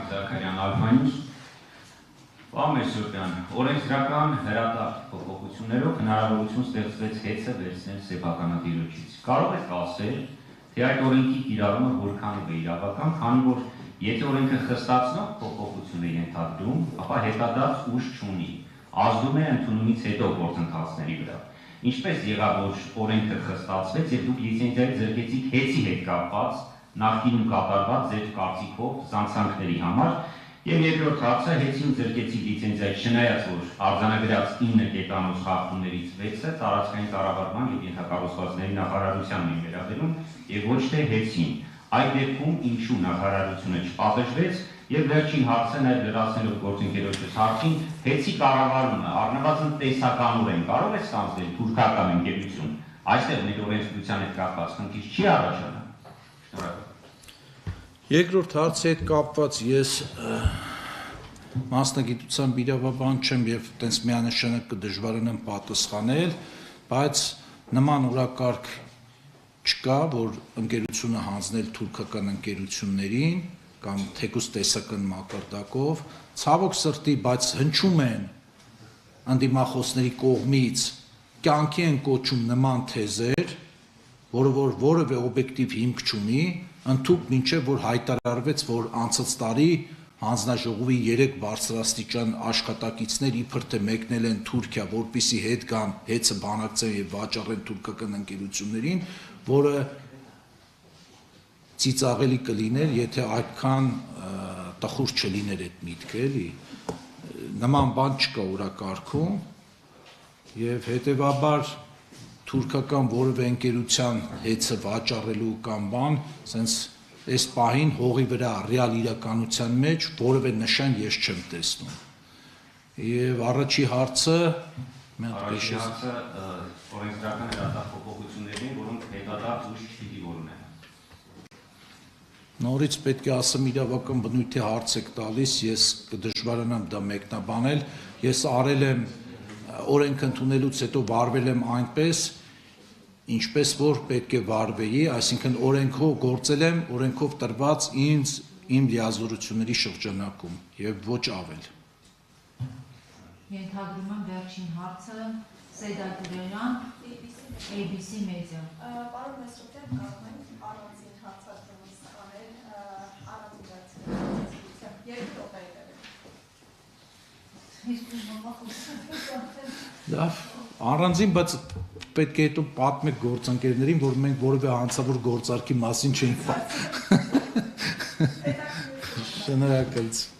Արաքել Զաքարյան Ալֆանյուս, Պարոն Մեսրոպյան, օրենսդրական հրատապ փոփոխություններով հնարավորություն ստեղծվեց հեծը վերցնել սեփականատիրոջից։ Կարող եք ասել, թե այդ օրենքի կիրառումը որքանով է իրավական, քանի որ եթե օրենքը խստացնող փոփոխություն է ենթադրում, ապա հետադարձ ուժ չունի, ազդում է ընդունումից հետո գործընթացների վրա։ Ինչպես եղավ, որ օրենքը խստացվեց եւ դուք լիցենզիայի զրկեցիք հեծի հետ կապված նախկինում կատարված ձեր կարծիքով զանցանքների համար եւ երկրորդ հարցը հեծին զրկեցիք լիցենզիայի չնայած որ արձանագրած 9 կետանոց խախտումներից 6-ը տարածքային կառավարման եւ ենթակառուցվածքների նախարարությանն են վերաբերում եւ ոչ թե հեծին։ Այդ դեպքում ինչու նախարարությունը չպատժվեց եւ վերջին հարցը նաեւ լրացնելով գործընկերոջս հարցին հեծի կառավարումը առնվազն տեսականորեն կարող է ստանձնել թուրքական ընկերություն այստեղ մեր օրենսդրության հետ կապված խնդիր չի առաջանում։ Շնորհակալ։ Երկրորդ հարցի հետ կապված ես մասնագիտությամբ իրավաբան չեմ եւ տենց միանշանակ կդժվարանամ պատասխանել, բայց նման օրակարգ չկա, որ ընկերությունը հանձնել թուրքական ընկերություններին կամ թեկուզ տեսական մակարդակով, ցավոք սրտի, բայց հնչում են անդիմախոսների կողմից կյանքի են կոչում նման թեզեր, որը որ որևէ օբյեկտիվ հիմք չունի, ընդհանուր մինչև որ հայտարարվեց, որ անցած տարի հանձնաժողովի 3 բարձրաստիճան աշխատակիցներ իբր թե մեկնել են Թուրքիա, որպիսի հետ գան, հեծը բանակցեն եւ վաճառեն թուրքական ընկերություններին, որը ծիծաղելի կլիներ, եթե այդքան տխուր չլիներ այդ միտքը, էլի։ Նման բան չկա օրակարգում եւ հետեւաբար թուրքական որևէ ընկերության հեծը վաճառելու կամ բան, sense այս պահին հողի վրա ռեալ իրականության մեջ որևէ նշան ես չեմ տեսնում։ Եվ առաջի հարցը Առաջին հարցը օրենսդրական հրատապ փոփոխություններին, որոնք հետադարձ ուժ չպիտի որոնեն։ Նորից պետք է ասեմ իրավական բնույթի հարց եք տալիս, ես կդժվարանամ դա մեկնաբանել, ես արել եմ օրենք ընդունելուց հետո վարվել եմ այնպես, ինչպես որ պետք է վարվեի, այսինքն օրենքով գործել եմ, օրենքով տրված ինձ իմ լիազորությունների շրջանակում եւ ոչ ավել։ Ենթադրում եմ վերջին հարցը Սեյդա Գուրերյան, ABC Media։ Պարոն Մեսրոպյան, կարող ենք առանձին հարցադրումից անել առանձին դարձիության երկու րոպեներ։ Լավ, առանձին, բայց պետք է հետո պատմեք գործընկերներին, որ մենք որևէ հանցավոր գործարքի մասին չենք։ Շնորհակալություն։